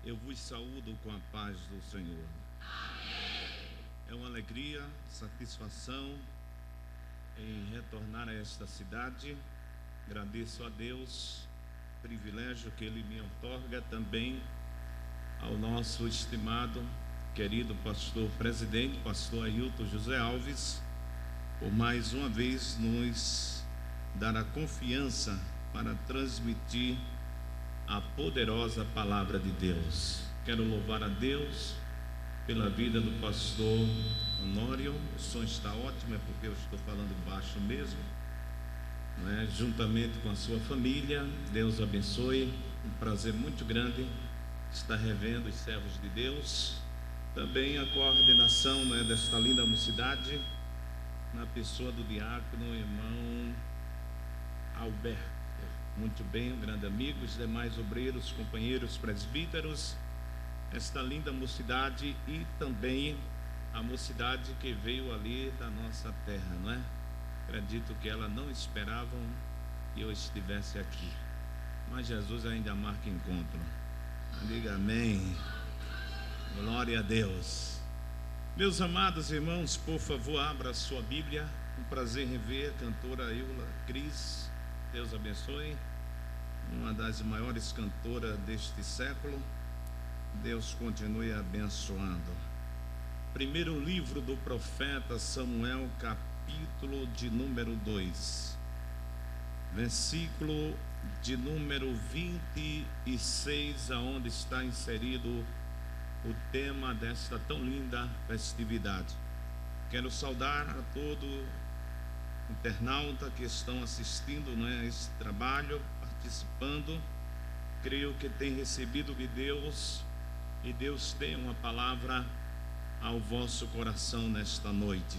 Eu vos saúdo com a paz do Senhor. É uma alegria, satisfação em retornar a esta cidade. Agradeço a Deus o privilégio que Ele me outorga, também ao nosso estimado, querido pastor presidente, pastor Ailton José Alves, por mais uma vez nos dar a confiança para transmitir a poderosa palavra de Deus. Quero louvar a Deus pela vida do pastor Honório. O som está ótimo, é porque eu estou falando baixo mesmo, não é? Juntamente com a sua família. Deus abençoe. Um prazer muito grande estar revendo os servos de Deus. Também a coordenação, não é, desta linda mocidade, na pessoa do diácono irmão Alberto. Muito bem, um grande amigo, os demais obreiros, companheiros presbíteros, esta linda mocidade e também a mocidade que veio ali da nossa terra, não é? Acredito que ela não esperavam que eu estivesse aqui, mas Jesus ainda marca encontro. Diga amém. Glória a Deus. Meus amados irmãos, por favor, abra a sua Bíblia. Um prazer rever a cantora Eula Cris. Deus abençoe, uma das maiores cantoras deste século. Deus continue abençoando. Primeiro livro do profeta Samuel, capítulo de número 2, versículo de número 26, aonde está inserido o tema desta tão linda festividade. Quero saudar a todo internauta que estão assistindo, não é, esse trabalho, participando. Creio que tem recebido de Deus, e Deus tem uma palavra ao vosso coração nesta noite.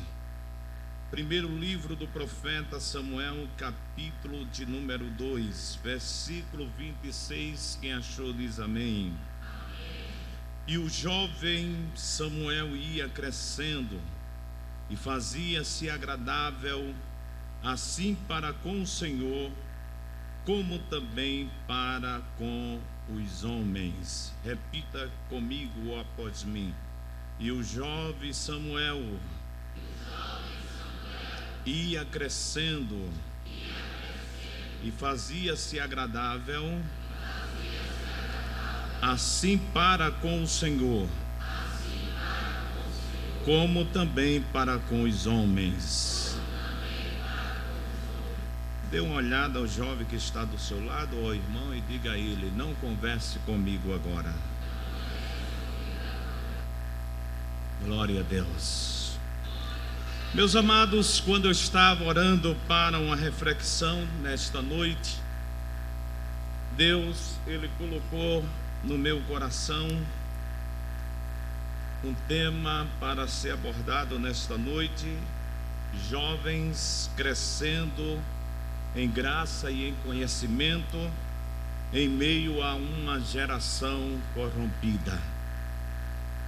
Primeiro livro do profeta Samuel, capítulo de número 2, versículo 26. Quem achou diz amém. E o jovem Samuel ia crescendo e fazia-se agradável, assim para com o Senhor, como também para com os homens. Repita comigo após mim. E o jovem Samuel ia crescendo e fazia-se agradável, assim para com o Senhor, como também para com os homens. Dê uma olhada ao jovem que está do seu lado, ó irmão, e diga a ele: não converse comigo agora. Glória a Deus. Meus amados, quando eu estava orando para uma reflexão nesta noite, Deus, Ele colocou no meu coração um tema para ser abordado nesta noite: jovens crescendo em graça e em conhecimento em meio a uma geração corrompida.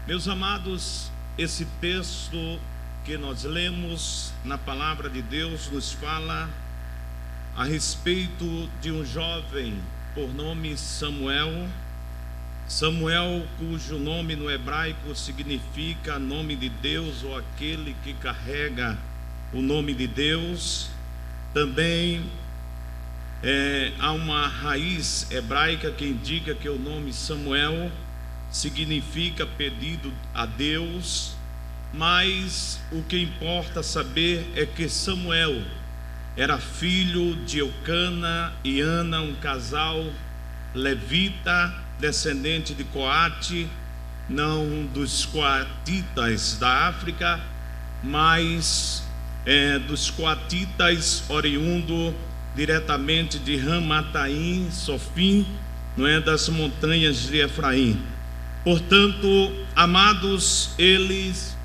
Meus amados, esse texto que nós lemos na palavra de Deus nos fala a respeito de um jovem por nome Samuel. Samuel, cujo nome no hebraico significa nome de Deus, ou aquele que carrega o nome de Deus. Também há uma raiz hebraica que indica que o nome Samuel significa pedido a Deus, mas o que importa saber é que Samuel era filho de Eucana e Ana, um casal levita, descendente de Coate, não dos coatitas da África, mas dos coatitas oriundo diretamente de Ramataim, Sofim, não é, das montanhas de Efraim. Portanto, amados, eles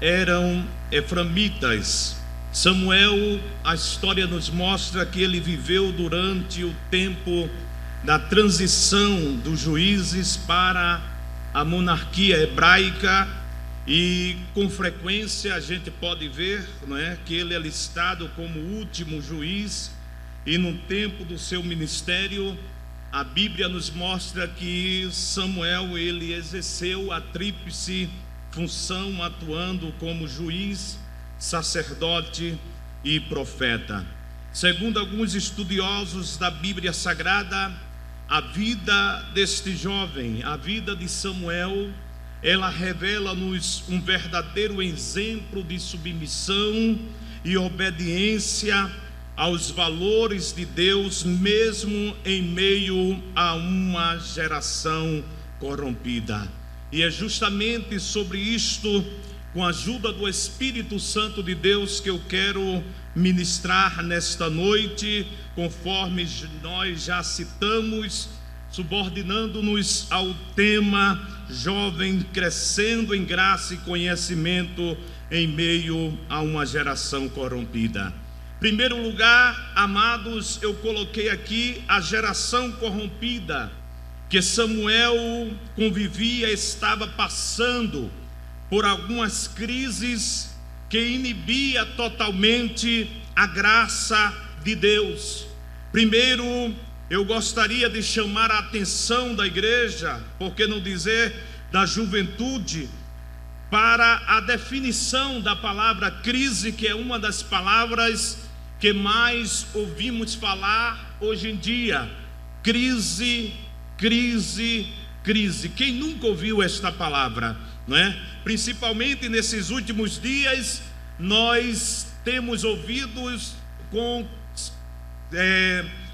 eram eframitas. Samuel, a história nos mostra que ele viveu durante o tempo da transição dos juízes para a monarquia hebraica, e com frequência a gente pode ver, não é, que ele é listado como o último juiz, e no tempo do seu ministério a Bíblia nos mostra que Samuel, ele exerceu a tríplice função, atuando como juiz, sacerdote e profeta. Segundo alguns estudiosos da Bíblia Sagrada, a vida deste jovem, a vida de Samuel, ela revela-nos um verdadeiro exemplo de submissão e obediência aos valores de Deus, mesmo em meio a uma geração corrompida. E é justamente sobre isto, com a ajuda do Espírito Santo de Deus, que eu quero ministrar nesta noite, conforme nós já citamos, subordinando-nos ao tema jovem crescendo em graça e conhecimento em meio a uma geração corrompida. Em primeiro lugar, amados, eu coloquei aqui a geração corrompida que Samuel convivia, estava passando por algumas crises que inibia totalmente a graça de Deus. Primeiro, eu gostaria de chamar a atenção da igreja, por que não dizer da juventude, para a definição da palavra crise, que é uma das palavras que mais ouvimos falar hoje em dia. Crise, crise, crise. Quem nunca ouviu esta palavra, não é? Principalmente nesses últimos dias, nós temos ouvido com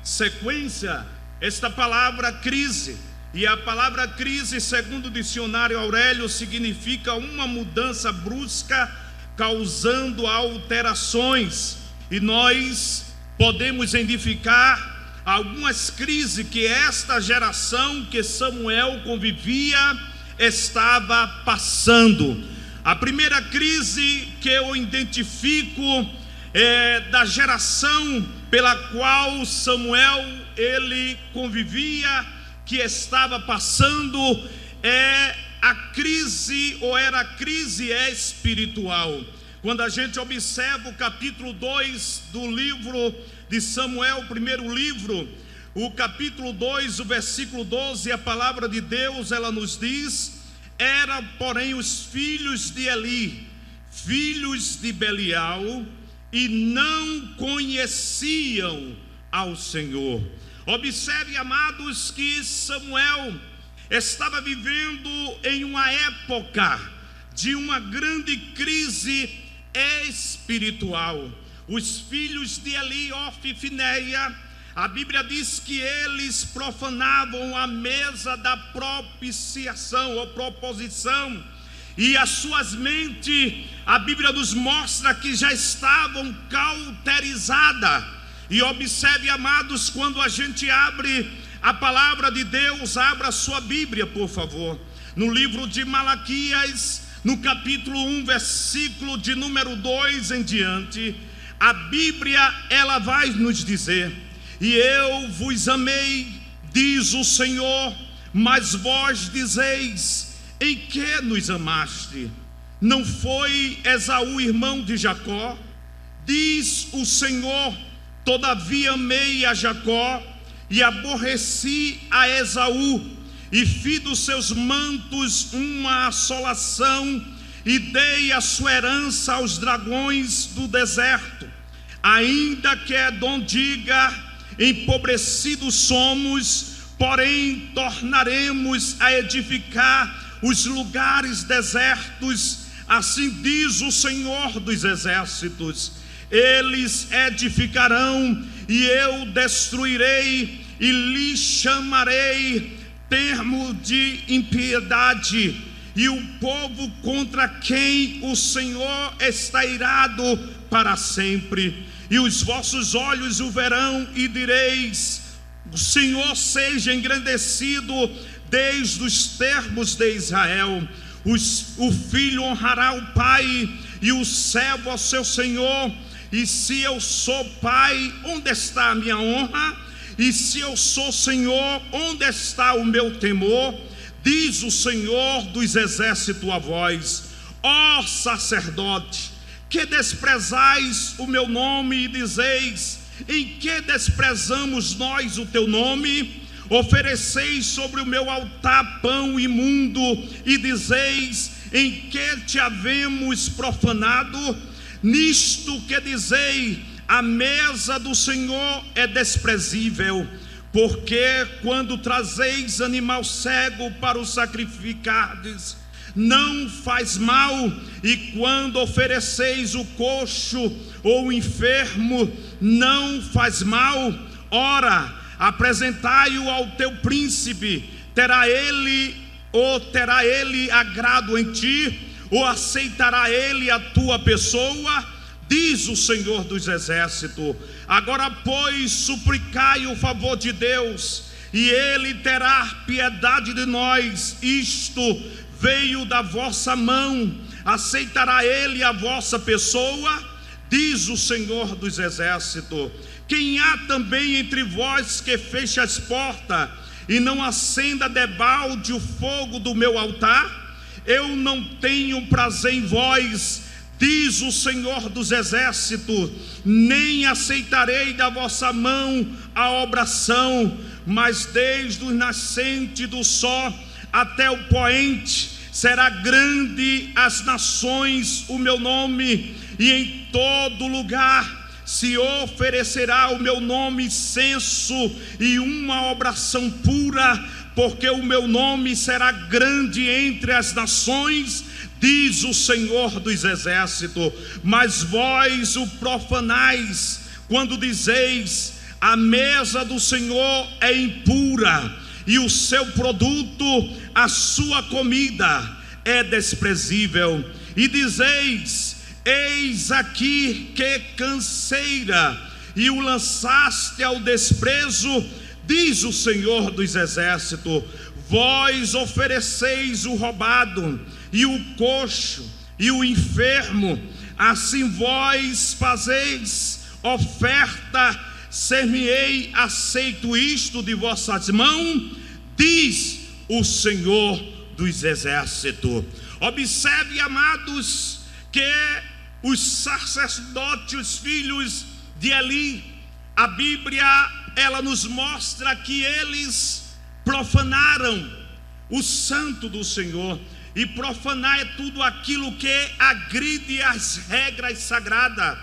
sequência esta palavra crise. E a palavra crise, segundo o dicionário Aurélio, significa uma mudança brusca causando alterações. E nós podemos identificar algumas crises que esta geração que Samuel convivia estava passando. A primeira crise que eu identifico é da geração pela qual Samuel ele convivia, que estava passando, é a crise, ou era a crise espiritual. Quando a gente observa o capítulo 2 do livro de Samuel, o primeiro livro, o capítulo 2, o versículo 12, a palavra de Deus, ela nos diz: eram, porém, os filhos de Eli, filhos de Belial, e não conheciam ao Senhor. Observe, amados, que Samuel estava vivendo em uma época de uma grande crise espiritual. Os filhos de Eli, Ofni e Finéia, a Bíblia diz que eles profanavam a mesa da propiciação ou proposição, e as suas mentes, a Bíblia nos mostra que já estavam cauterizadas. E observe, amados, quando a gente abre a palavra de Deus, abra a sua Bíblia, por favor, no livro de Malaquias, no capítulo 1, versículo de número 2 em diante, a Bíblia, ela vai nos dizer: e eu vos amei, diz o Senhor, mas vós dizeis: em que nos amaste? Não foi Esaú irmão de Jacó? Diz o Senhor: todavia amei a Jacó e aborreci a Esaú, e fiz dos seus mantos uma assolação, e dei a sua herança aos dragões do deserto. Ainda que Edom diga: empobrecidos somos, porém tornaremos a edificar os lugares desertos, assim diz o Senhor dos exércitos. Eles edificarão, e eu destruirei, e lhes chamarei termo de impiedade, e o povo contra quem o Senhor está irado para sempre. E os vossos olhos o verão, e direis: o Senhor seja engrandecido desde os termos de Israel. O filho honrará o pai, e o servo ao seu senhor. E se eu sou pai, onde está a minha honra? E se eu sou senhor, onde está o meu temor? Diz o Senhor dos exércitos a vós: ó sacerdote, que desprezais o meu nome, e dizeis: em que desprezamos nós o teu nome? Ofereceis sobre o meu altar pão imundo, e dizeis: em que te havemos profanado? Nisto que dizei: a mesa do Senhor é desprezível. Porque quando trazeis animal cego para o sacrificardes, não faz mal, e quando ofereceis o coxo ou o enfermo, não faz mal. Ora, apresentai-o ao teu príncipe. Terá ele agrado em ti, ou aceitará ele a tua pessoa? Diz o Senhor dos Exércitos. Agora, pois, suplicai o favor de Deus, e Ele terá piedade de nós. Isto veio da vossa mão. Aceitará Ele a vossa pessoa? Diz o Senhor dos Exércitos. Quem há também entre vós que feche as portas, e não acenda debalde o fogo do meu altar? Eu não tenho prazer em vós, diz o Senhor dos Exércitos, nem aceitarei da vossa mão a obração, mas desde o nascente do sol até o poente, será grande as nações o meu nome, e em todo lugar se oferecerá o meu nome incenso e uma obração pura, porque o meu nome será grande entre as nações, diz o Senhor dos Exércitos. Mas vós o profanais, quando dizeis: a mesa do Senhor é impura, e o seu produto, a sua comida, é desprezível. E dizeis: eis aqui que canseira, e o lançaste ao desprezo, diz o Senhor dos Exércitos. Vós ofereceis o roubado, e o coxo, e o enfermo, assim vós fazeis oferta, ser-me-ei aceito isto de vossas mãos, diz o Senhor dos Exércitos. Observe, amados, que os sacerdotes, os filhos de Eli, a Bíblia, ela nos mostra que eles profanaram o santo do Senhor. E profanar é tudo aquilo que agride as regras sagradas,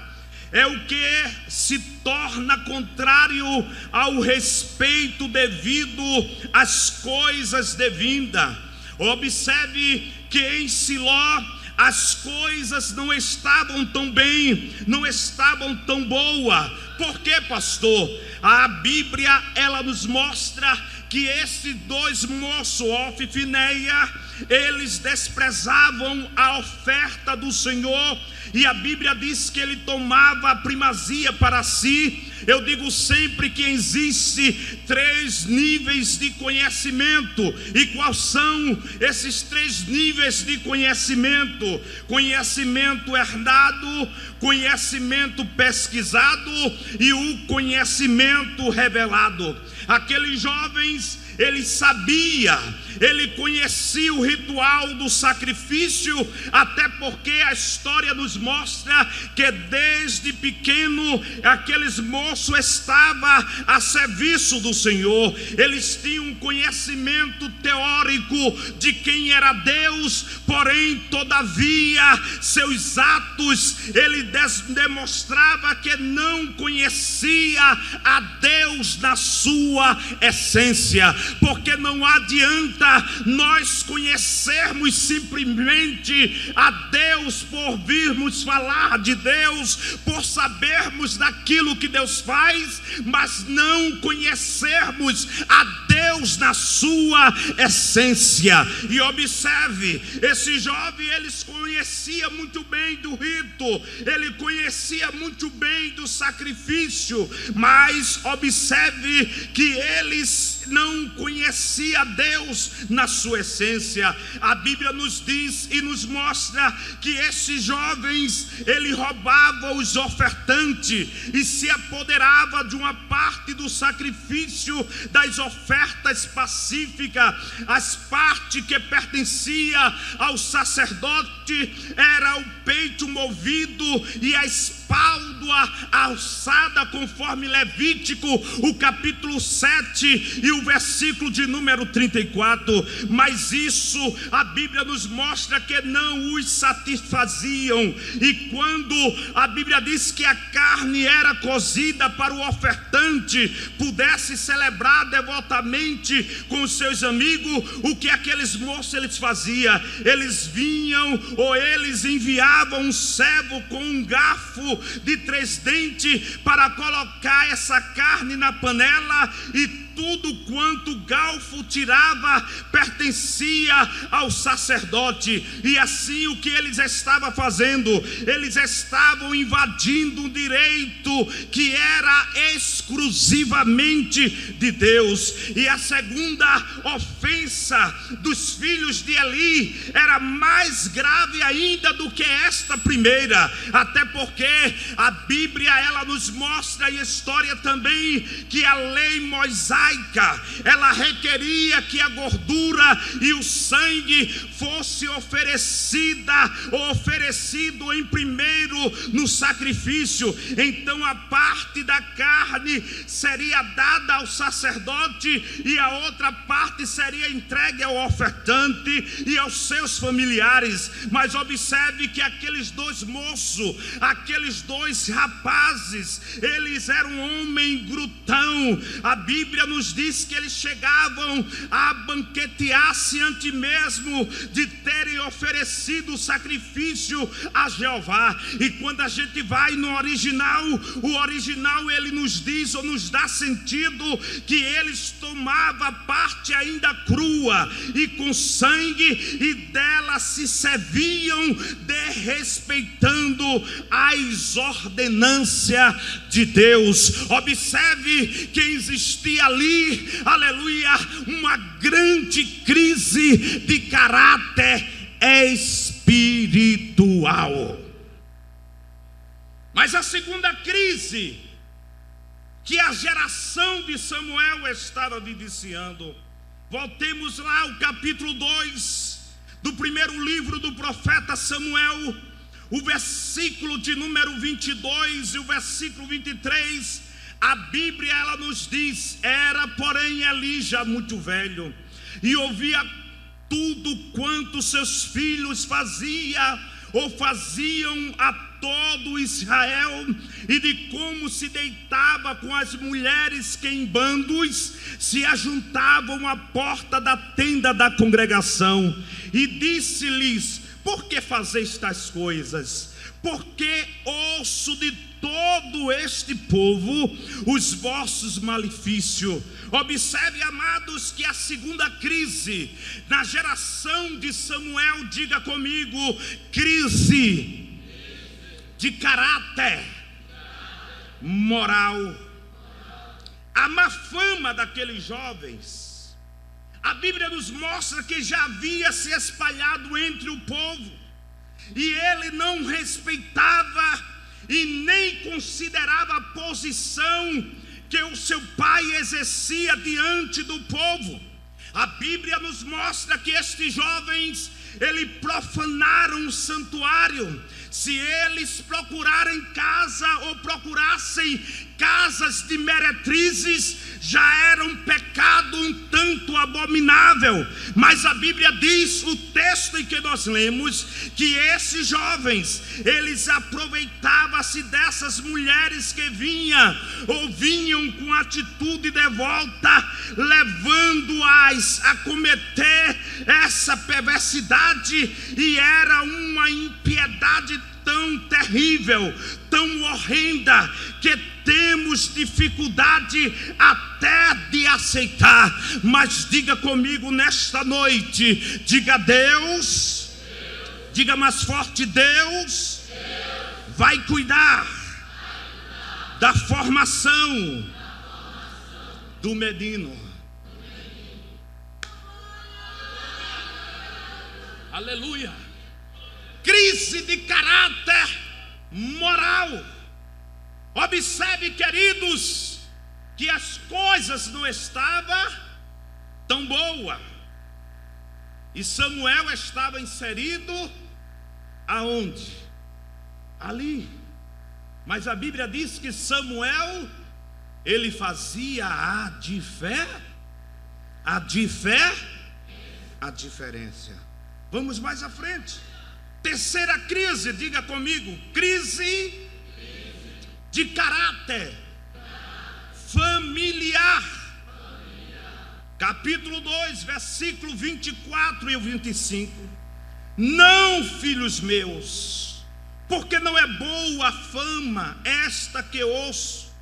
é o que se torna contrário ao respeito devido às coisas devidas. Observe que em Siló as coisas não estavam tão bem, não estavam tão boas. Por quê, pastor? A Bíblia, ela nos mostra que esses dois moços, Ofni e Finéia, eles desprezavam a oferta do Senhor, e a Bíblia diz que ele tomava a primazia para si. Eu digo sempre que existe 3 níveis de conhecimento. E quais são esses 3 níveis de conhecimento? Conhecimento herdado, conhecimento pesquisado e o conhecimento revelado. Aqueles jovens, ele sabia, ele conhecia o ritual do sacrifício, até porque a história nos mostra que desde pequeno aqueles moços estavam a serviço do Senhor. Eles tinham um conhecimento teórico de quem era Deus, porém todavia seus atos ele demonstrava que não conhecia a Deus na sua essência. Porque não adianta nós conhecermos simplesmente a Deus por virmos falar de Deus, por sabermos daquilo que Deus faz, mas não conhecermos a Deus na sua essência. E observe, esse jovem, eles conhecia muito bem do rito, ele conhecia muito bem do sacrifício, mas observe que eles não conhecia Deus na sua essência. A Bíblia nos diz e nos mostra que esses jovens, ele roubava os ofertantes e se apoderava de uma parte do sacrifício, das ofertas pacíficas. As partes que pertencia ao sacerdote era o peito movido e a espalda tábua alçada conforme Levítico, o capítulo 7 e o versículo de número 34. Mas isso a Bíblia nos mostra que não os satisfaziam. E quando a Bíblia diz que a carne era cozida para o ofertante pudesse celebrar devotamente com os seus amigos, o que aqueles moços eles faziam? Eles vinham ou eles enviavam um servo com um garfo de 3 dentes para colocar essa carne na panela, e tudo quanto o garfo tirava pertencia ao sacerdote. E assim o que eles estavam fazendo? Eles estavam invadindo um direito que era exclusivamente de Deus. E a segunda ofensa dos filhos de Eli era mais grave ainda do que esta primeira, até porque a Bíblia ela nos mostra em história também que a lei mosaica ela requeria que a gordura e o sangue fosse oferecido em primeiro no sacrifício. Então a parte da carne seria dada ao sacerdote e a outra parte seria entregue ao ofertante e aos seus familiares. Mas observe que aqueles 2 moços, aqueles 2 rapazes, eles eram homem glutão. A Bíblia nos diz que eles chegavam a banquetear-se antes mesmo de terem oferecido o sacrifício a Jeová. E quando a gente vai no original, o original ele nos diz ou nos dá sentido que eles tomavam parte ainda crua e com sangue, e dela se serviam desrespeitando as ordenâncias de Deus. Observe que existia ali, aleluia, uma grande crise de caráter espiritual. Mas a segunda crise que a geração de Samuel estava vivenciando, voltemos lá ao capítulo 2 do primeiro livro do profeta Samuel, o versículo de número 22 e o versículo 23. A Bíblia ela nos diz: era porém Eli já muito velho, e ouvia tudo quanto seus filhos faziam a todo Israel, e de como se deitava com as mulheres que em bandos se ajuntavam à porta da tenda da congregação. E disse-lhes: por que fazeis tais coisas? Porque ouço de todo este povo os vossos malefícios. Observe, amados, que a segunda crise na geração de Samuel, diga comigo, crise de caráter moral. A má fama daqueles jovens, a Bíblia nos mostra que já havia se espalhado entre o povo, e ele não respeitava e nem considerava a posição que o seu pai exercia diante do povo. A Bíblia nos mostra que estes jovens, eles profanaram o santuário. Se eles procurarem casa ou procurassem casas de meretrizes, já era um pecado um tanto abominável. Mas a Bíblia diz, o texto em que nós lemos, que esses jovens, eles aproveitavam-se dessas mulheres que vinham com atitude devota, levando-as a cometer essa perversidade, e era uma impiedade tão terrível, tão horrenda, que temos dificuldade até de aceitar. Mas diga comigo nesta noite, diga: Deus, diga mais forte, Deus vai cuidar da formação do menino. Aleluia. Crise de caráter moral. Observe, queridos, que as coisas não estavam tão boas, e Samuel estava inserido aonde? Ali. Mas a Bíblia diz que Samuel, ele fazia a diferença. Vamos mais à frente. Terceira crise, diga comigo: crise de caráter familiar. Capítulo 2, versículo 24 e 25. Não, filhos meus, porque não é boa a fama esta que ouço,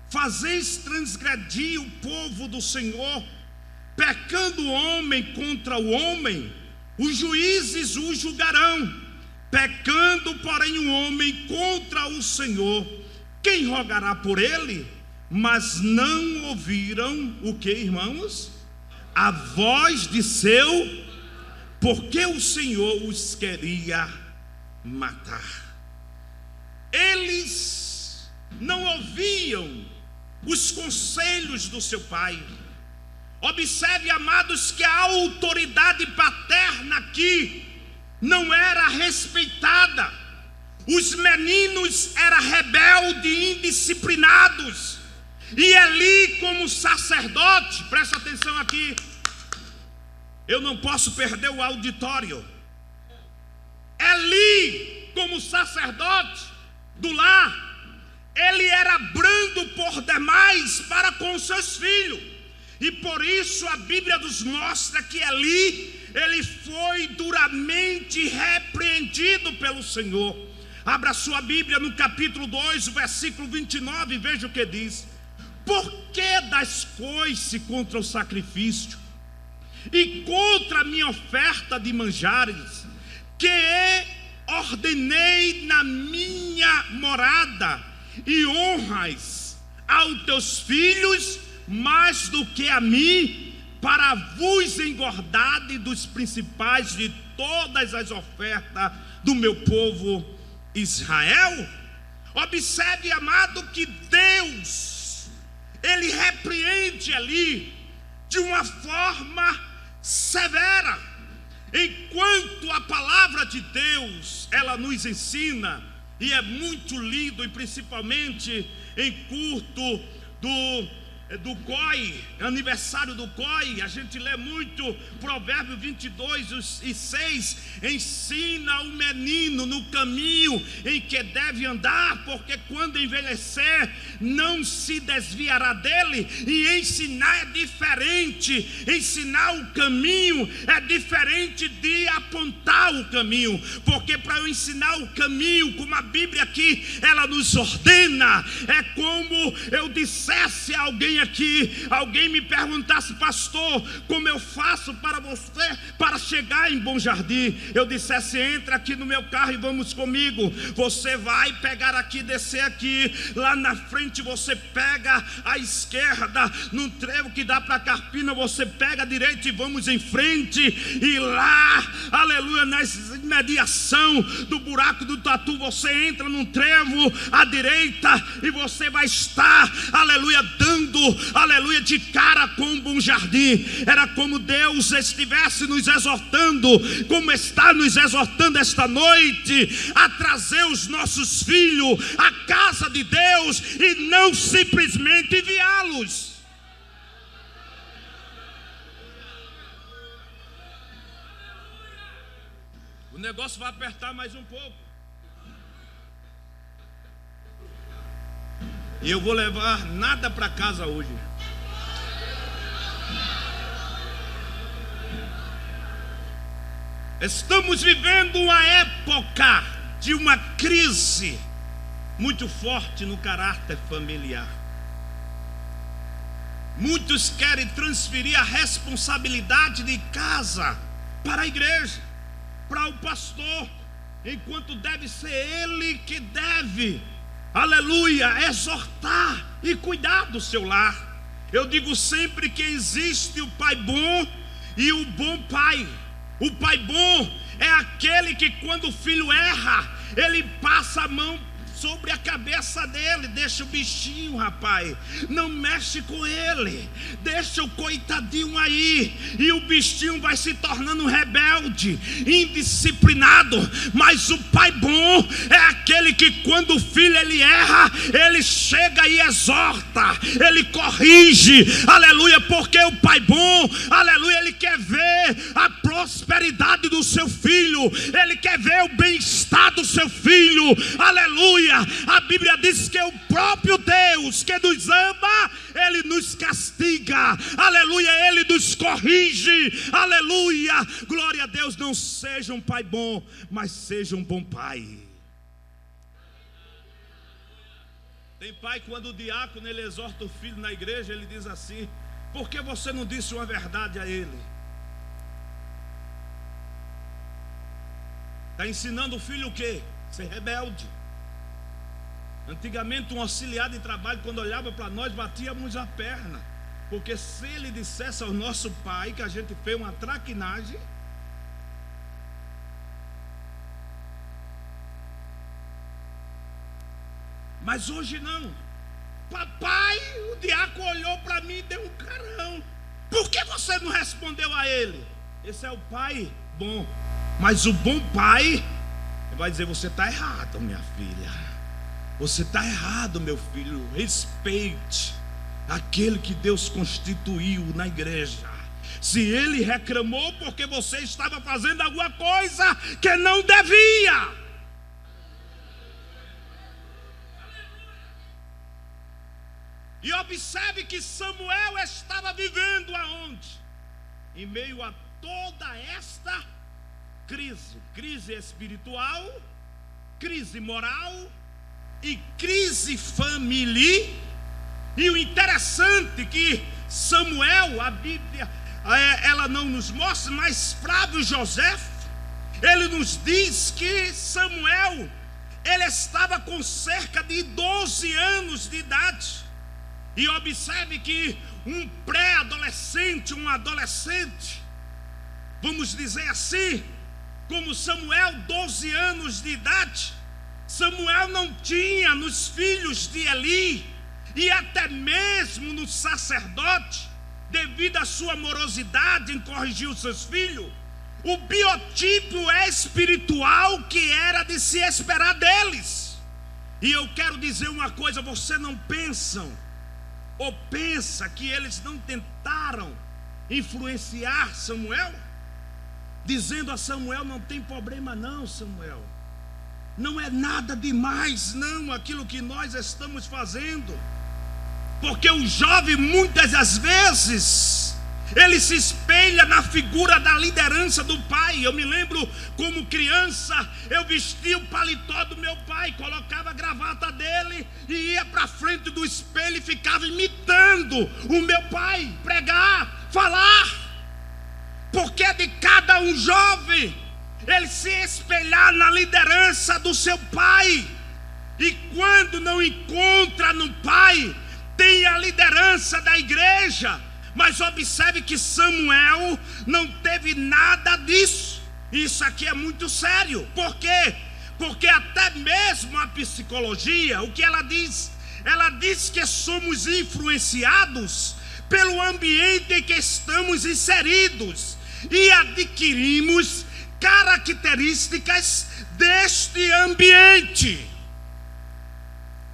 fazeis transgredir o povo do Senhor, pecando o homem contra o homem, os juízes o julgarão, pecando, porém, o homem contra o Senhor, quem rogará por ele? Mas não ouviram o que, irmãos? A voz de seu, porque o Senhor os queria matar. Eles não ouviam os conselhos do seu pai. Observe, amados, que a autoridade paterna aqui não era respeitada. Os meninos eram rebeldes e indisciplinados. E Eli, como sacerdote, presta atenção aqui, eu não posso perder o auditório. Eli, como sacerdote do lar, ele era brando por demais para com seus filhos. E por isso a Bíblia nos mostra que Eli, ele foi duramente repreendido pelo Senhor. Abra sua Bíblia no capítulo 2, versículo 29, e veja o que diz: por que das coice contra o sacrifício, e contra a minha oferta de manjares, que ordenei na minha morada, e honras aos teus filhos mais do que a mim, para vos engordar dos principais de todas as ofertas do meu povo Israel? Observe, amado, que Deus, ele repreende ali de uma forma severa, enquanto a palavra de Deus, ela nos ensina, e é muito lindo, e principalmente em culto do COI, aniversário do COI, a gente lê muito Provérbio 22:6, ensina o menino no caminho em que deve andar, porque quando envelhecer não se desviará dele. E ensinar é diferente, ensinar o caminho é diferente de apontar o caminho, porque para eu ensinar o caminho, como a Bíblia aqui, ela nos ordena, é como eu dissesse a alguém aqui, alguém me perguntasse: pastor, como eu faço para você, para chegar em Bom Jardim? Eu dissesse: entra aqui no meu carro e vamos comigo. Você vai pegar aqui, descer aqui, lá na frente você pega a esquerda, num trevo que dá para Carpina, você pega a direita e vamos em frente. E lá, aleluia, na imediação do buraco do Tatu, você entra num trevo à direita e você vai estar, aleluia, dando, aleluia, de cara com Bom Jardim. Era como Deus estivesse nos exortando, como está nos exortando esta noite, a trazer os nossos filhos à casa de Deus e não simplesmente enviá-los. O negócio vai apertar mais um pouco. E eu vou levar nada para casa hoje. Estamos vivendo uma época de uma crise muito forte no caráter familiar. Muitos querem transferir a responsabilidade de casa para a igreja, para o pastor, enquanto deve ser ele que deve, aleluia, exortar e cuidar do seu lar. Eu digo sempre que existe o pai bom e o bom pai. O pai bom é aquele que, quando o filho erra, ele passa a mão sobre a cabeça dele. Deixa o bichinho, rapaz, não mexe com ele, deixa o coitadinho aí. E o bichinho vai se tornando rebelde, indisciplinado. Mas o pai bom é aquele que, quando o filho ele erra, ele chega e exorta, ele corrige, aleluia. Porque o pai bom, aleluia, ele quer ver a prosperidade do seu filho, ele quer ver o bem-estar do seu filho, aleluia. A Bíblia diz que é o próprio Deus que nos ama, ele nos castiga, aleluia, ele nos corrige, aleluia. Glória a Deus. Não seja um pai bom, mas seja um bom pai. Tem pai, quando o diácono ele exorta o filho na igreja, ele diz assim: por que você não disse uma verdade a ele? Está ensinando o filho o quê? Ser rebelde. Antigamente um auxiliar de trabalho, quando olhava para nós, batíamos a perna, porque se ele dissesse ao nosso pai que a gente fez uma traquinagem, mas hoje não. Papai, o diácono olhou para mim e deu um carão. Por que você não respondeu a ele? Esse é o pai bom. Mas o bom pai vai dizer: você está errado, minha filha, você está errado, meu filho. Respeite aquele que Deus constituiu na igreja. Se ele reclamou porque você estava fazendo alguma coisa que não devia, e observe que Samuel estava vivendo aonde? Em meio a toda esta crise espiritual, crise moral e crise familiar. E o interessante é que Samuel, a Bíblia, ela não nos mostra, mas Flávio José, ele nos diz que Samuel, ele estava com cerca de 12 anos de idade. E observe que um pré-adolescente, um adolescente, vamos dizer assim, como Samuel, 12 anos de idade, Samuel não tinha nos filhos de Eli, e até mesmo no sacerdote, devido à sua morosidade em corrigir os seus filhos, o biotipo espiritual que era de se esperar deles. E eu quero dizer uma coisa: você não pensam ou pensa que eles não tentaram influenciar Samuel, dizendo a Samuel: não tem problema não, Samuel, não é nada demais não aquilo que nós estamos fazendo. Porque o jovem, muitas das vezes, ele se espelha na figura da liderança do pai. Eu me lembro, como criança, eu vestia o paletó do meu pai, colocava a gravata dele e ia para frente do espelho e ficava imitando o meu pai pregar, falar. Porque é de cada um jovem ele se espelhar na liderança do seu pai. E quando não encontra no pai, tem a liderança da igreja. Mas observe que Samuel não teve nada disso. Isso aqui é muito sério. Por quê? Porque até mesmo a psicologia, o que ela diz? Ela diz que somos influenciados pelo ambiente em que estamos inseridos e adquirimos características deste ambiente.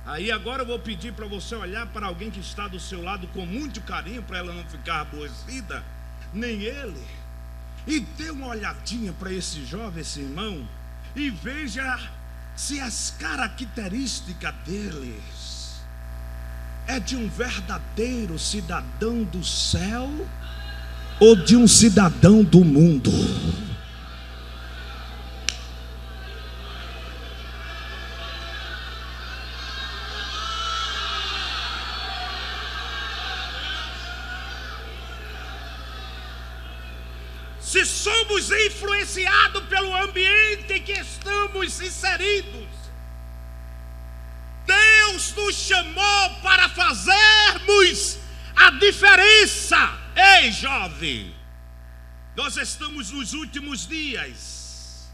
Aí agora eu vou pedir para você olhar para alguém que está do seu lado com muito carinho, para ela não ficar aborrecida, nem ele, e dê uma olhadinha para esse jovem, esse irmão, e veja se as características deles é de um verdadeiro cidadão do céu ou de um cidadão do mundo. Se somos influenciados pelo ambiente em que estamos inseridos, Deus nos chamou para fazermos a diferença. Ei, jovem, nós estamos nos últimos dias.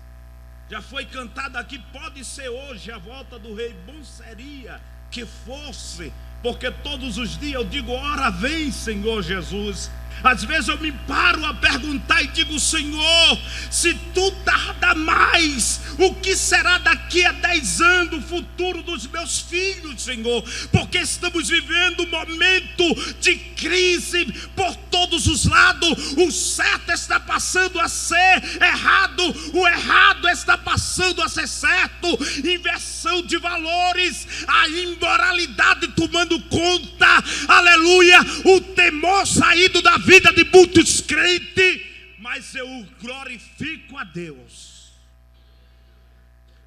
Já foi cantado aqui, pode ser hoje a volta do rei. Bom seria que fosse, porque todos os dias eu digo, ora vem, Senhor Jesus. Às vezes eu me paro a perguntar e digo, Senhor, se tu tarda mais, o que será daqui a 10 anos, o futuro dos meus filhos, Senhor? Porque estamos vivendo um momento de crise por todos os lados. O certo está passando a ser errado, o errado está passando a ser certo. Inversão de valores, a imoralidade tomando conta, aleluia, o temor saído da vida de muitos crentes. Mas eu glorifico a Deus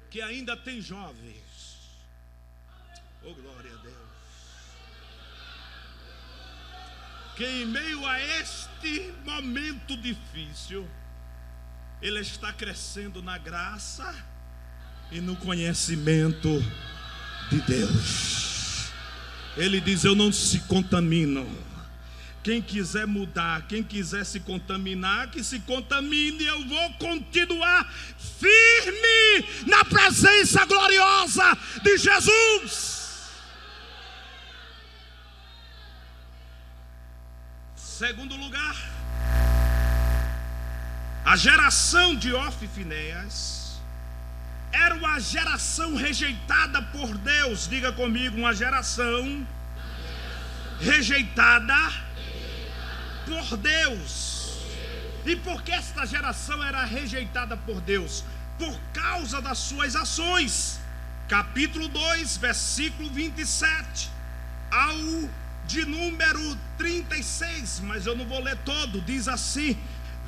que ainda tem jovens. Oh, glória a Deus, que em meio a este momento difícil ele está crescendo na graça e no conhecimento de Deus. Ele diz, eu não se contamino. Quem quiser mudar, quem quiser se contaminar, que se contamine. Eu vou continuar firme na presença gloriosa de Jesus. Segundo lugar, a geração de Ofni e Finéias era uma geração rejeitada por Deus. Diga comigo, uma geração rejeitada por Deus. E por que esta geração era rejeitada por Deus? Por causa das suas ações. Capítulo 2, versículo 27 ao de número 36, mas eu não vou ler todo. Diz assim: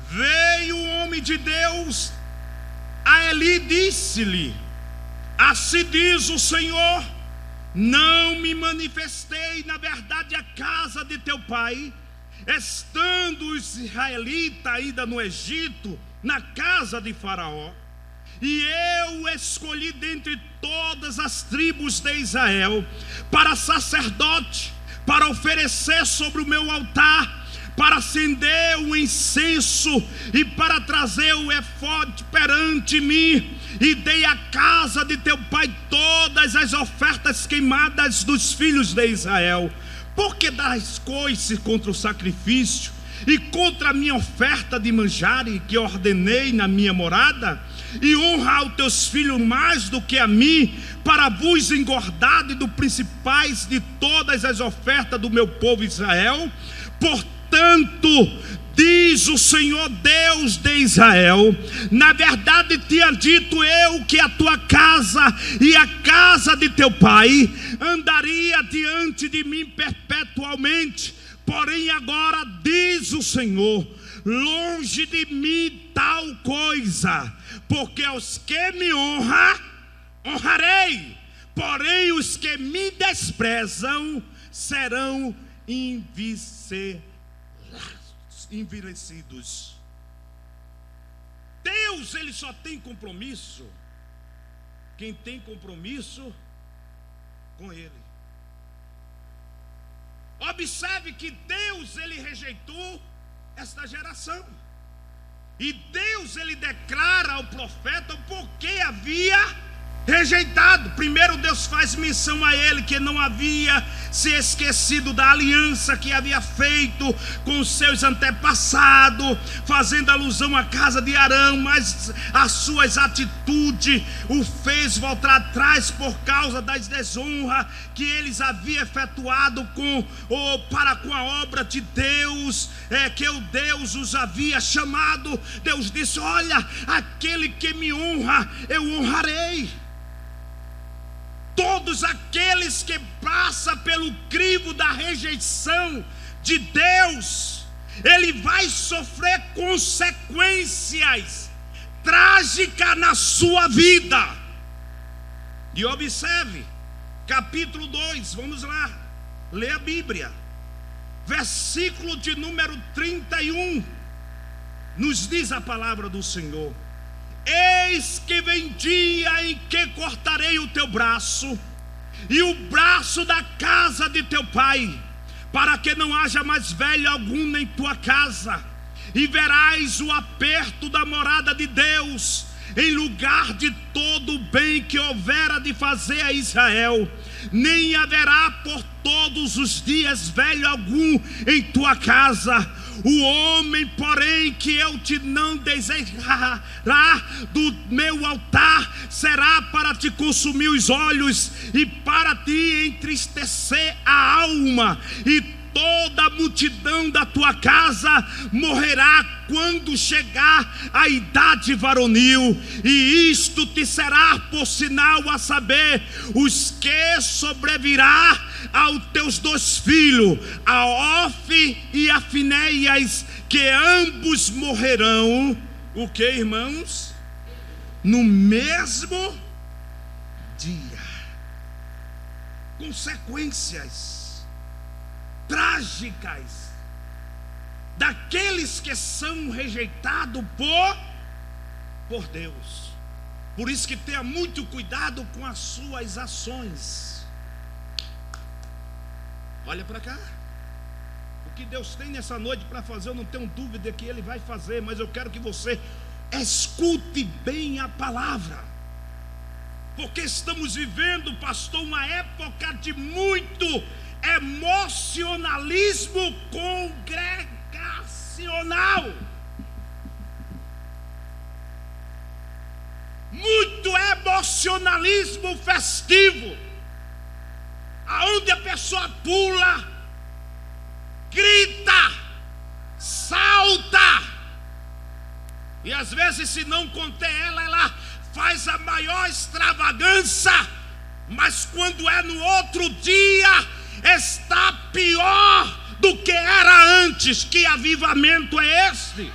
veio o homem de Deus a Eli e disse-lhe: assim diz o Senhor, não me manifestei na verdade a casa de teu pai, estando os israelitas ainda no Egito, na casa de Faraó, e eu escolhi dentre todas as tribos de Israel para sacerdote, para oferecer sobre o meu altar, para acender o incenso e para trazer o efode perante mim. E dei à casa de teu pai todas as ofertas queimadas dos filhos de Israel. Por que dás coice contra o sacrifício e contra a minha oferta de manjare que ordenei na minha morada? E honra aos teus filhos mais do que a mim, para vos engordar do principais de todas as ofertas do meu povo Israel? Portanto, diz o Senhor Deus de Israel, na verdade tinha dito eu que a tua casa e a casa de teu pai andaria diante de mim perpetuamente. Porém agora diz o Senhor, longe de mim tal coisa, porque os que me honram, honrarei, porém os que me desprezam serão envelhecidos. Deus, ele só tem compromisso quem tem compromisso com ele. Observe que Deus, ele rejeitou esta geração, e Deus, ele declara ao profeta o porquê havia rejeitado. Primeiro Deus faz menção a ele que não havia se esquecido da aliança que havia feito com os seus antepassados, fazendo alusão à casa de Arão, mas as suas atitudes o fez voltar atrás por causa das desonras que eles haviam efetuado para com a obra de Deus, que o Deus os havia chamado. Deus disse: olha, aquele que me honra, eu honrarei. Todos aqueles que passam pelo crivo da rejeição de Deus, ele vai sofrer consequências trágicas na sua vida. E observe, capítulo 2, vamos lá, lê a Bíblia, versículo de número 31, nos diz a palavra do Senhor: eis que vem dia em que cortarei o teu braço e o braço da casa de teu pai, para que não haja mais velho algum em tua casa, e verás o aperto da morada de Deus, em lugar de todo o bem que houvera de fazer a Israel, nem haverá por todos os dias velho algum em tua casa. O homem, porém, que eu te não desejará do meu altar, será para te consumir os olhos e para te entristecer a alma, e toda a multidão da tua casa morrerá quando chegar a idade varonil, e isto te será por sinal, a saber, os que sobrevirá aos teus 2 filhos, a Ofni e a Finéias, que ambos morrerão. O que, irmãos? No mesmo dia. Consequências trágicas daqueles que são rejeitados por Deus. Por isso que tenha muito cuidado com as suas ações. Olha para cá. O que Deus tem nessa noite para fazer, eu não tenho dúvida que Ele vai fazer, mas eu quero que você escute bem a palavra, porque estamos vivendo, pastor, uma época de muito emocionalismo congregacional, muito emocionalismo festivo, aonde a pessoa pula, grita, salta, e às vezes, se não conter ela faz a maior extravagância, mas quando é no outro dia, está pior do que era antes. Que avivamento é este?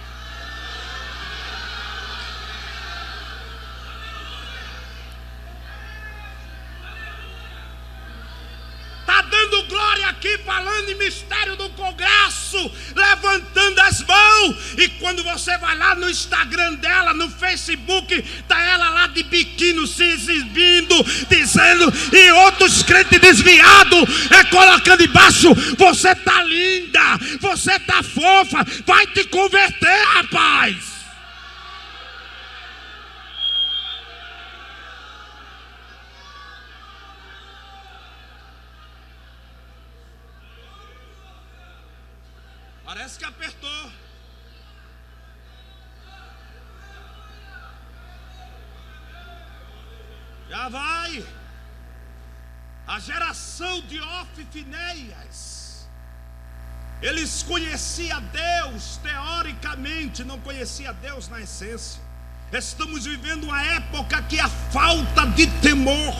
Está dando glória aqui, falando em mistério do congresso, levantando as mãos, e quando você vai lá no Instagram dela, no Facebook, está ela lá de biquíni se exibindo, dizendo, e outros crentes desviados colocando embaixo: você está linda, você está fofa, vai te converter, rapaz. Parece que apertou. Já vai. A geração de Ofni e Finéias, eles conheciam Deus teoricamente, não conheciam Deus na essência. Estamos vivendo uma época que a falta de temor,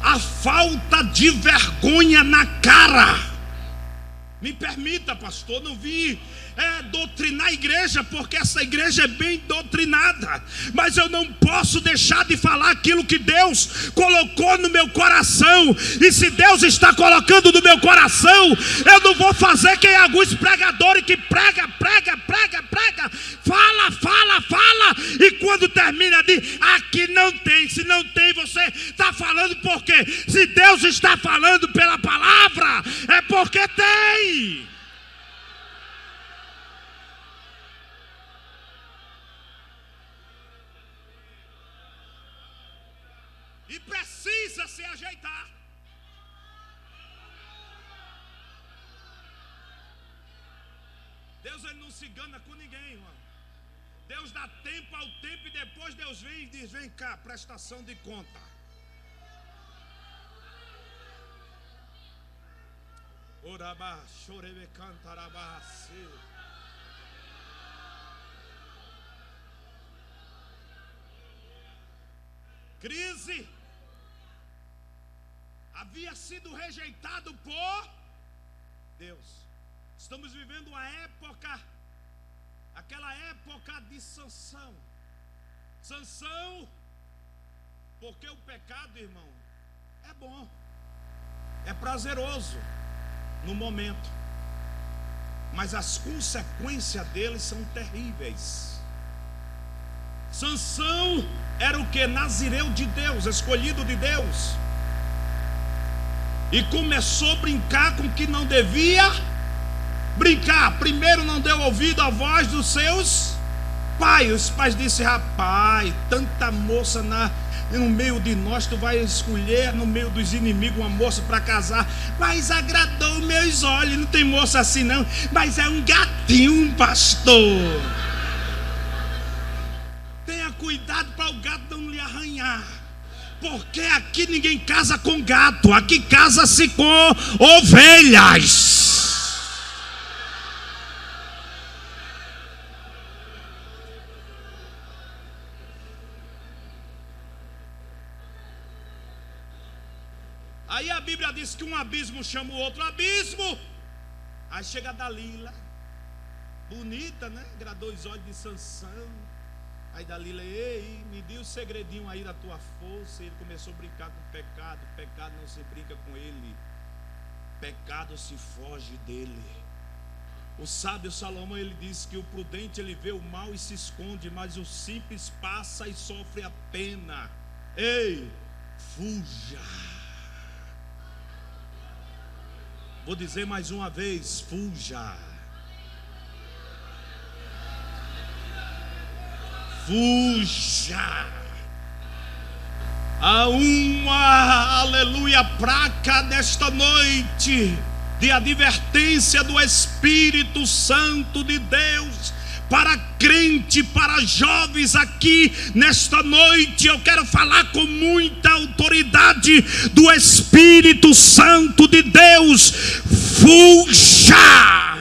a falta de vergonha na cara. Me permita, pastor, não vim doutrinar a igreja, porque essa igreja é bem doutrinada, mas eu não posso deixar de falar aquilo que Deus colocou no meu coração. E se Deus está colocando no meu coração, eu não vou fazer que alguns pregadores que prega, fala, e quando termina de aqui não tem. Se não tem, você está falando porque se Deus está falando pela palavra, é porque tem. E precisa se ajeitar. Deus, ele não se engana com ninguém, irmão. Deus dá tempo ao tempo, e depois Deus vem e diz: vem cá, prestação de conta. Orabá, chorebe, cantarabá, crise. Havia sido rejeitado por Deus. Estamos vivendo uma época, aquela época de Sansão. Sansão, porque o pecado, irmão, é bom, é prazeroso no momento, mas as consequências dele são terríveis. Sansão era o que? Nazireu de Deus, escolhido de Deus, e começou a brincar com o que não devia brincar. Primeiro, não deu ouvido à voz dos seus Os pais disseram: rapaz, tanta moça no meio de nós, tu vai escolher no meio dos inimigos uma moça para casar. Mas agradou meus olhos, não tem moça assim não, mas é um gatinho, pastor. Tenha cuidado para o gato não lhe arranhar, porque aqui ninguém casa com gato, aqui casa-se com ovelhas. Aí a Bíblia diz que um abismo chama o outro abismo. Aí chega a Dalila, bonita, né? Agradou os olhos de Sansão. Aí Dalila: ei, me dê o segredinho aí da tua força. Ele começou a brincar com o pecado. Pecado não se brinca com ele, pecado se foge dele. O sábio Salomão, ele diz que o prudente ele vê o mal e se esconde, mas o simples passa e sofre a pena. Ei, fuja. Vou dizer mais uma vez: fuja. Fuja. Há uma, aleluia, placa nesta noite de advertência do Espírito Santo de Deus para crente, para jovens aqui nesta noite. Eu quero falar com muita autoridade do Espírito Santo de Deus: fuja.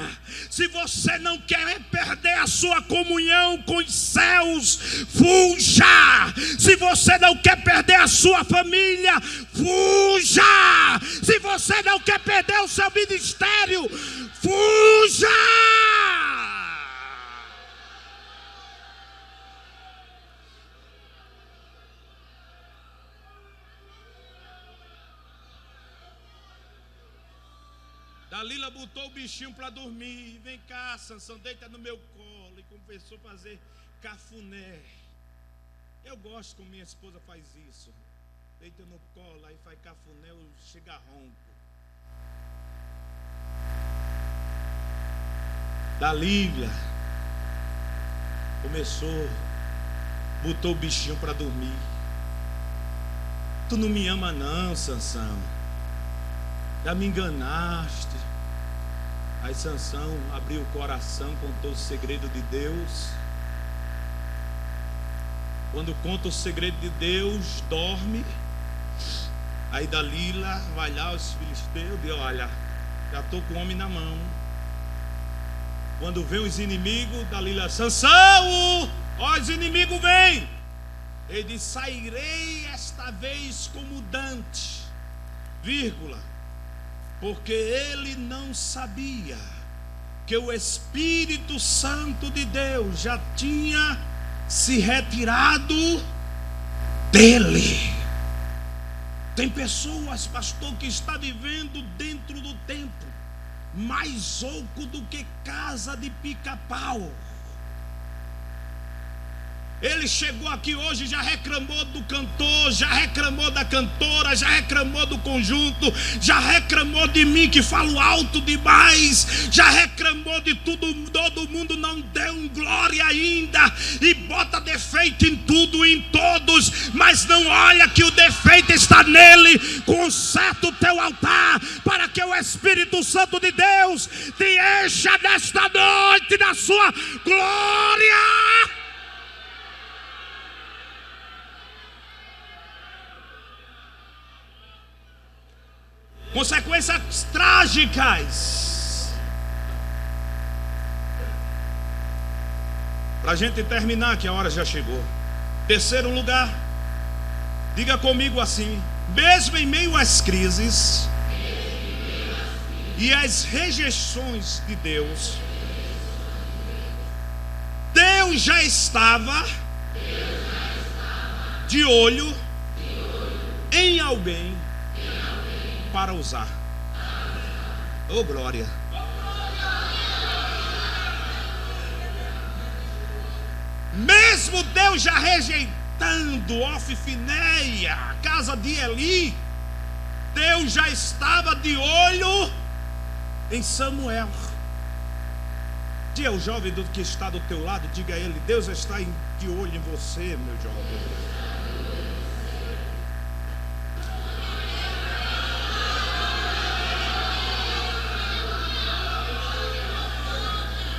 Se você não quer perder a sua comunhão com os céus, fuja. Se você não quer perder a sua família, fuja. Se você não quer perder o seu ministério, fuja. Dalila botou o bichinho para dormir. Vem cá, Sansão, deita no meu colo. E começou a fazer cafuné. Eu gosto como minha esposa faz isso. Deita no colo, aí faz cafuné, chega ronco. Dalila começou, botou o bichinho para dormir. Tu não me ama não, Sansão. Já me enganaste. Aí Sansão abriu o coração, contou o segredo de Deus. Quando conta o segredo de Deus, dorme. Aí Dalila vai lá aos filisteus e diz: olha, já estou com o homem na mão. Quando vem os inimigos, Dalila: Sansão, ó, os inimigos vêm. Ele diz: sairei esta vez como Dante, vírgula, porque ele não sabia que o Espírito Santo de Deus já tinha se retirado dele. Tem pessoas, pastor, que está vivendo dentro do templo, mais oco do que casa de pica-pau. Ele chegou aqui hoje, já reclamou do cantor, já reclamou da cantora, já reclamou do conjunto, já reclamou de mim que falo alto demais, já reclamou de tudo, todo mundo não deu um glória ainda, e bota defeito em tudo e em todos, mas não olha que o defeito está nele. Conserta o teu altar para que o Espírito Santo de Deus te encha nesta noite da sua glória. Consequências trágicas. Para a gente terminar, que a hora já chegou. Terceiro lugar, diga comigo assim: mesmo em meio às crises e às rejeições de Deus, Deus já estava de olho em alguém para usar. Oh, glória. Mesmo Deus já rejeitando Ofni, a casa de Eli, Deus já estava de olho em Samuel. Diga ao jovem que está do teu lado, diga a ele: Deus está de olho em você, meu jovem.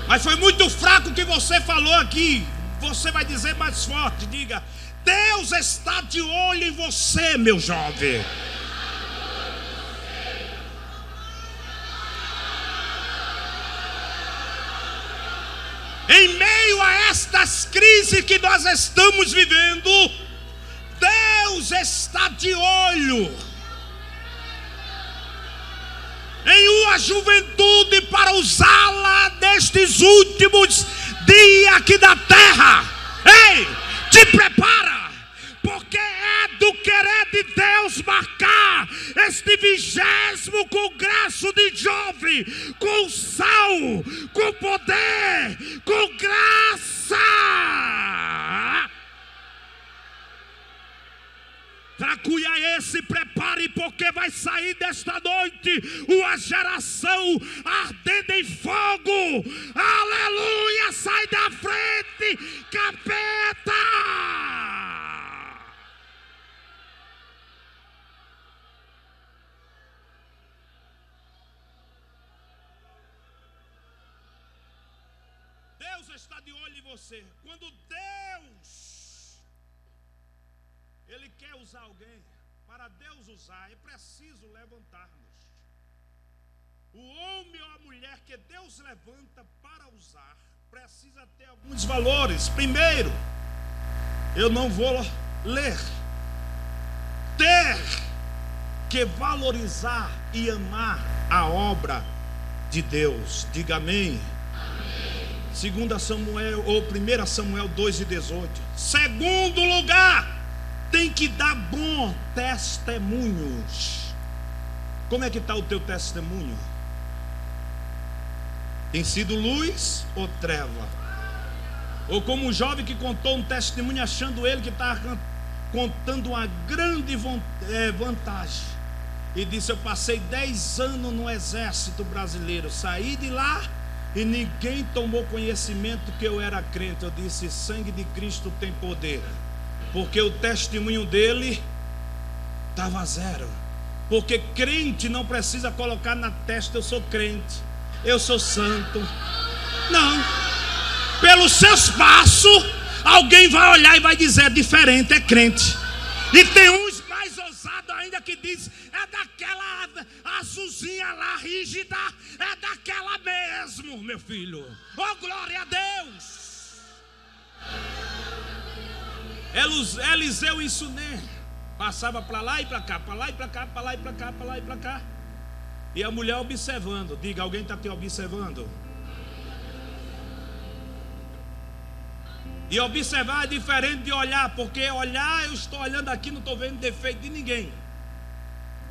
Mas foi muito fraco o que você falou aqui. Você vai dizer mais forte, diga: Deus está de olho em você, meu jovem. Em meio a estas crises que nós estamos vivendo, Deus está de olho em uma juventude para usá-la nestes últimos dias aqui da terra. Ei, te prepara, porque é do querer de Deus marcar este 20º congresso de jovem com sal, com poder, com graça. Tracuiaê, se prepare, porque vai sair desta noite uma geração ardendo em fogo. Aleluia, sai da frente, capeta. Deus está de olho em você. Quando Ele quer usar alguém, para Deus usar, é preciso levantarmos. O homem ou a mulher que Deus levanta para usar, precisa ter alguns valores. Primeiro, eu não vou ler. Ter que valorizar e amar a obra de Deus. Diga amém. 2 Samuel ou 1 Samuel 2:18. Segundo lugar, tem que dar bons testemunhos. Como é que está o teu testemunho? Tem sido luz ou treva? Ou como um jovem que contou um testemunho achando ele que estava contando uma grande vantagem. E disse: eu passei 10 anos no exército brasileiro, saí de lá e ninguém tomou conhecimento que eu era crente. Eu disse: sangue de Cristo tem poder. Porque o testemunho dele estava zero. Porque crente não precisa colocar na testa: eu sou crente, eu sou santo. Não. Pelos seus passos, alguém vai olhar e vai dizer: é diferente, é crente. E tem uns mais ousados ainda que diz: é daquela azulzinha lá, rígida, é daquela mesmo, meu filho. Oh, glória a Deus. Eliseu em Suné passava para lá e para cá, para lá e para cá, para lá e para cá, para lá e para cá. E a mulher observando. Diga: alguém está te observando? E observar é diferente de olhar, porque olhar, eu estou olhando aqui, não estou vendo defeito de ninguém.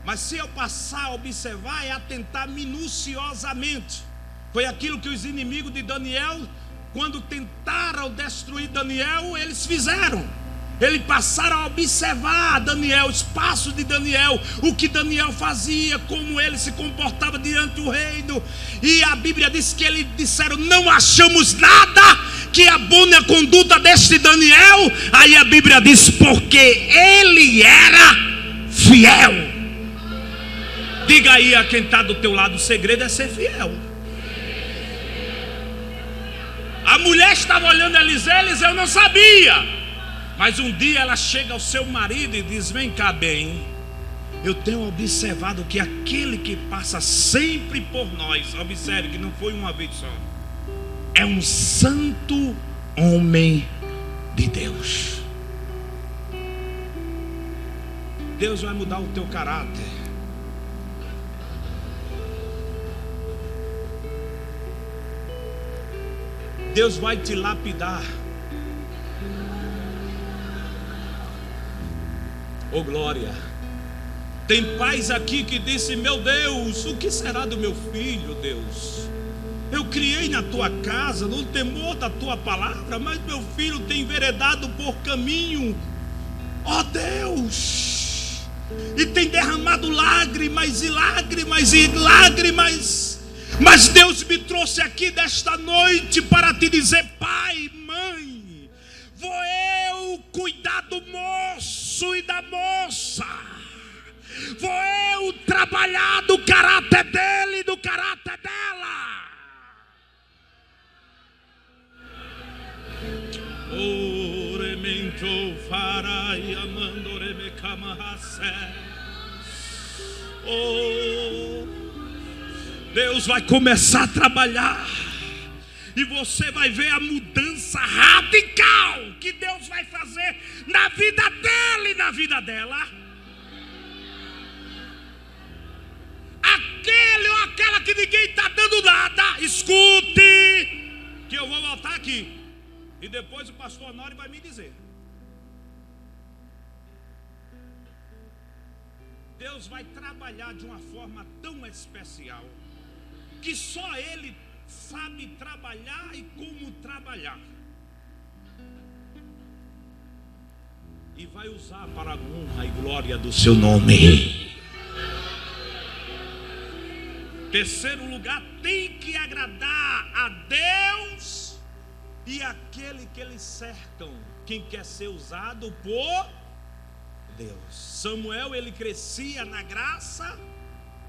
Mas se eu passar a observar, é atentar minuciosamente. Foi aquilo que os inimigos de Daniel, quando tentaram destruir Daniel, eles fizeram. Eles passaram a observar Daniel, os passos de Daniel, o que Daniel fazia, como ele se comportava diante do reino. E a Bíblia diz que eles disseram: não achamos nada que abone a conduta deste Daniel. Aí a Bíblia diz: porque ele era fiel. Diga aí a quem está do teu lado: o segredo é ser fiel. A mulher estava olhando Eliseu não sabia. Mas um dia ela chega ao seu marido e diz: vem cá bem, eu tenho observado que aquele que passa sempre por nós, observe que não foi uma vez só, é um santo homem de Deus. Deus vai mudar o teu caráter. Deus vai te lapidar. Oh glória. Tem pais aqui que dizem: meu Deus, o que será do meu filho, Deus? Eu criei na tua casa, no temor da tua palavra, mas meu filho tem enveredado por caminho, ó Deus, e tem derramado lágrimas e lágrimas e lágrimas. Mas Deus me trouxe aqui desta noite para te dizer: pai, mãe, vou eu cuidar do moço e da moça, vou eu trabalhar do caráter dele e do caráter dela. Deus vai começar a trabalhar, e você vai ver a mudança radical que Deus vai fazer na vida dele e na vida dela. Aquele ou aquela que ninguém está dando nada, escute, que eu vou voltar aqui, e depois o pastor Honório vai me dizer. Deus vai trabalhar de uma forma tão especial que só Ele sabe trabalhar e como trabalhar. E vai usar para a honra e glória do seu nome. Terceiro lugar, tem que agradar a Deus e aquele que eles cercam. Quem quer ser usado por Deus. Samuel, ele crescia na graça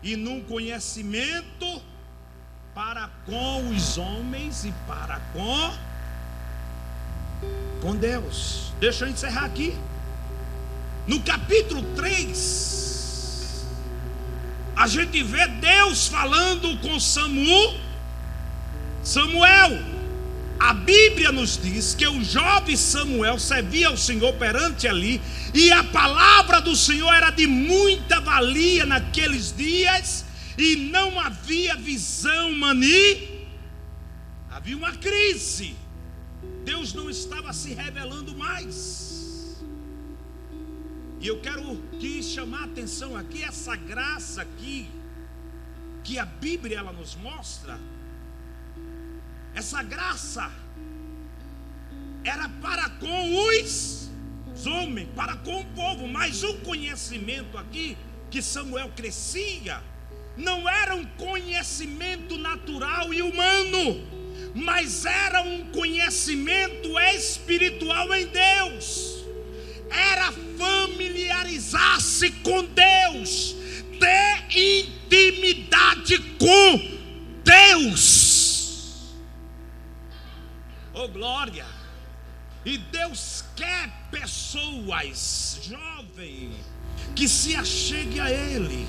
e num conhecimento para com os homens e para com Deus. Deixa eu encerrar aqui. No capítulo 3, a gente vê Deus falando com Samuel. A Bíblia nos diz que o jovem Samuel servia ao Senhor perante ali, e a palavra do Senhor era de muita valia naqueles dias, e não havia visão, havia uma crise. Deus não estava se revelando mais. E eu quero chamar a atenção aqui, essa graça aqui, que a Bíblia ela nos mostra. Essa graça era para com os homens, para com o povo, mas o conhecimento aqui que Samuel crescia não era um conhecimento natural e humano, mas era um conhecimento espiritual em Deus. Era familiarizar-se com Deus, ter intimidade com Deus. Oh glória! E Deus quer pessoas jovens que se acheguem a Ele.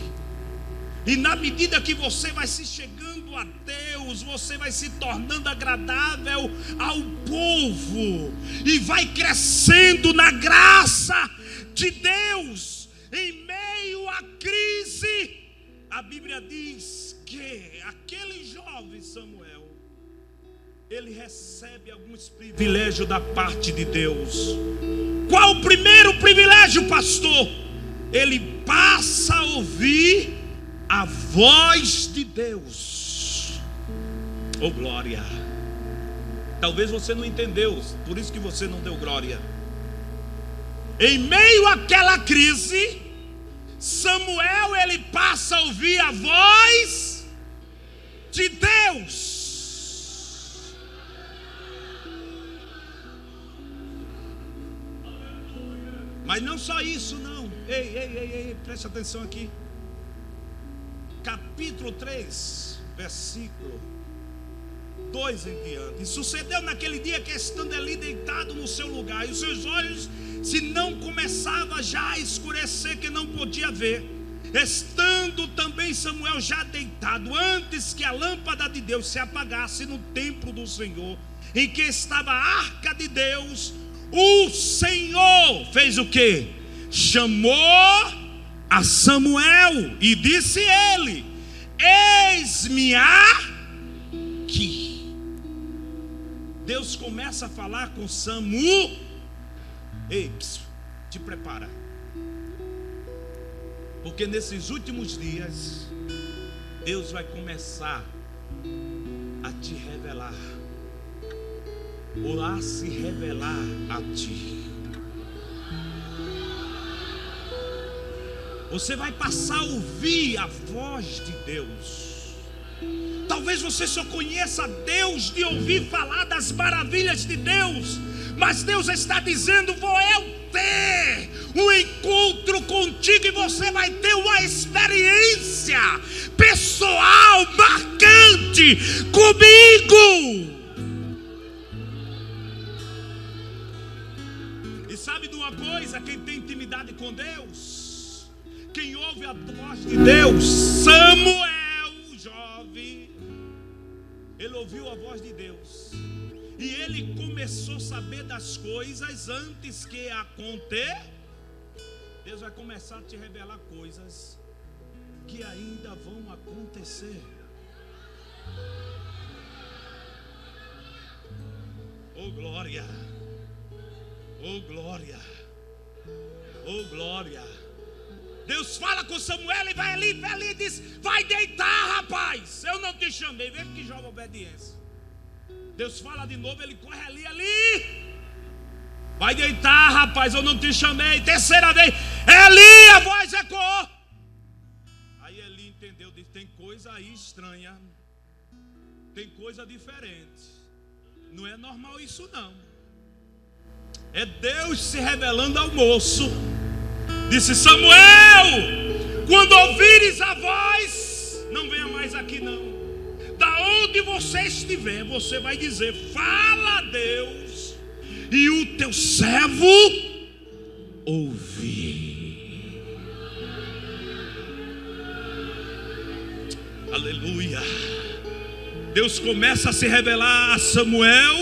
E na medida que você vai se chegando a Deus, você vai se tornando agradável ao povo e vai crescendo na graça de Deus. Em meio à crise, a Bíblia diz que aquele jovem Samuel, ele recebe alguns privilégios da parte de Deus. Qual o primeiro privilégio, pastor? Ele passa a ouvir a voz de Deus. Oh glória! Talvez você não entendeu, por isso que você não deu glória. Em meio àquela crise, Samuel ele passa a ouvir a voz de Deus. Mas não só isso não. Ei, preste atenção aqui. Capítulo 3, versículo 2 em diante. E sucedeu naquele dia que, estando ali deitado no seu lugar, e os seus olhos se não começava já a escurecer, que não podia ver, estando também Samuel já deitado, antes que a lâmpada de Deus se apagasse no templo do Senhor, em que estava a arca de Deus, o Senhor fez o quê? Chamou a Samuel e disse ele: eis-me aqui. Deus começa a falar com Samuel. Ei, te prepara, porque nesses últimos dias Deus vai começar a te revelar, ou a se revelar a ti. Você vai passar a ouvir a voz de Deus. Talvez Talvez você só conheça Deus de ouvir falar das maravilhas de Deus, mas Deus está dizendo: vou eu ter um encontro contigo, e você vai ter uma experiência pessoal, marcante comigo. E sabe de uma coisa? Quem tem intimidade com Deus, quem ouve a voz de Deus, Samuel, jovem, ele ouviu a voz de Deus, e ele começou a saber das coisas antes que aconteça. Deus vai começar a te revelar coisas que ainda vão acontecer. Oh glória, oh glória, oh glória. Deus fala com Samuel e vai ali e diz: vai deitar, rapaz, eu não te chamei. Veja que joga obediência. Deus fala de novo, ele corre ali. Vai deitar, rapaz, eu não te chamei. Terceira vez, Eli, a voz ecoou. Aí Eli entendeu, disse: tem coisa aí estranha, tem coisa diferente. Não é normal isso não. É Deus se revelando ao moço. Disse: Samuel, quando ouvires a voz, não venha mais aqui não. Da onde você estiver, você vai dizer: fala a Deus, e o teu servo ouvir. Aleluia. Deus começa a se revelar a Samuel,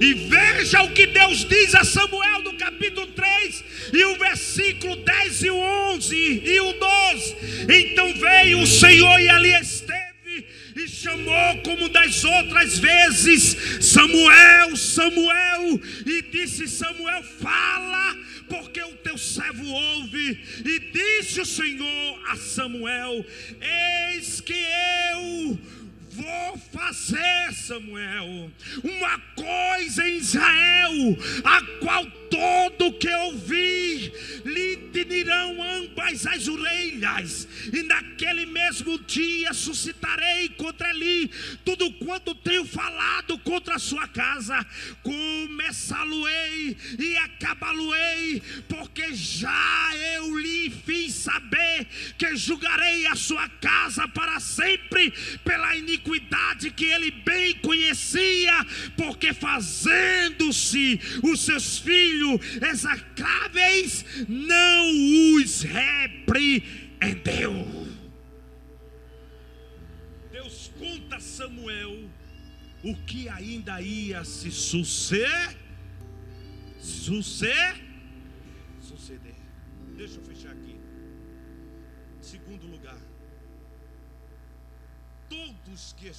e veja o que Deus diz a Samuel no capítulo 3, e o versículo 10 e o 11 e o 12. Então veio o Senhor e ali esteve, e chamou como das outras vezes: Samuel, Samuel. E disse Samuel: fala, porque o teu servo ouve. E disse o Senhor a Samuel: eis que eu vou fazer, Samuel, uma coisa em Israel, a qual todo que ouvir lhe tinirão ambas as orelhas, e naquele mesmo dia suscitarei contra ele tudo quanto tenho falado contra a sua casa. Começá-lo-ei e acabá-lo-ei, porque já eu lhe fiz saber que julgarei a sua casa para sempre pela iniquidade que ele bem conhecia, porque fazendo-se os seus filhos execráveis, não os repreendeu. Deus conta a Samuel o que ainda ia se suceder. Deixa eu fechar aqui. Segundo lugar, todos que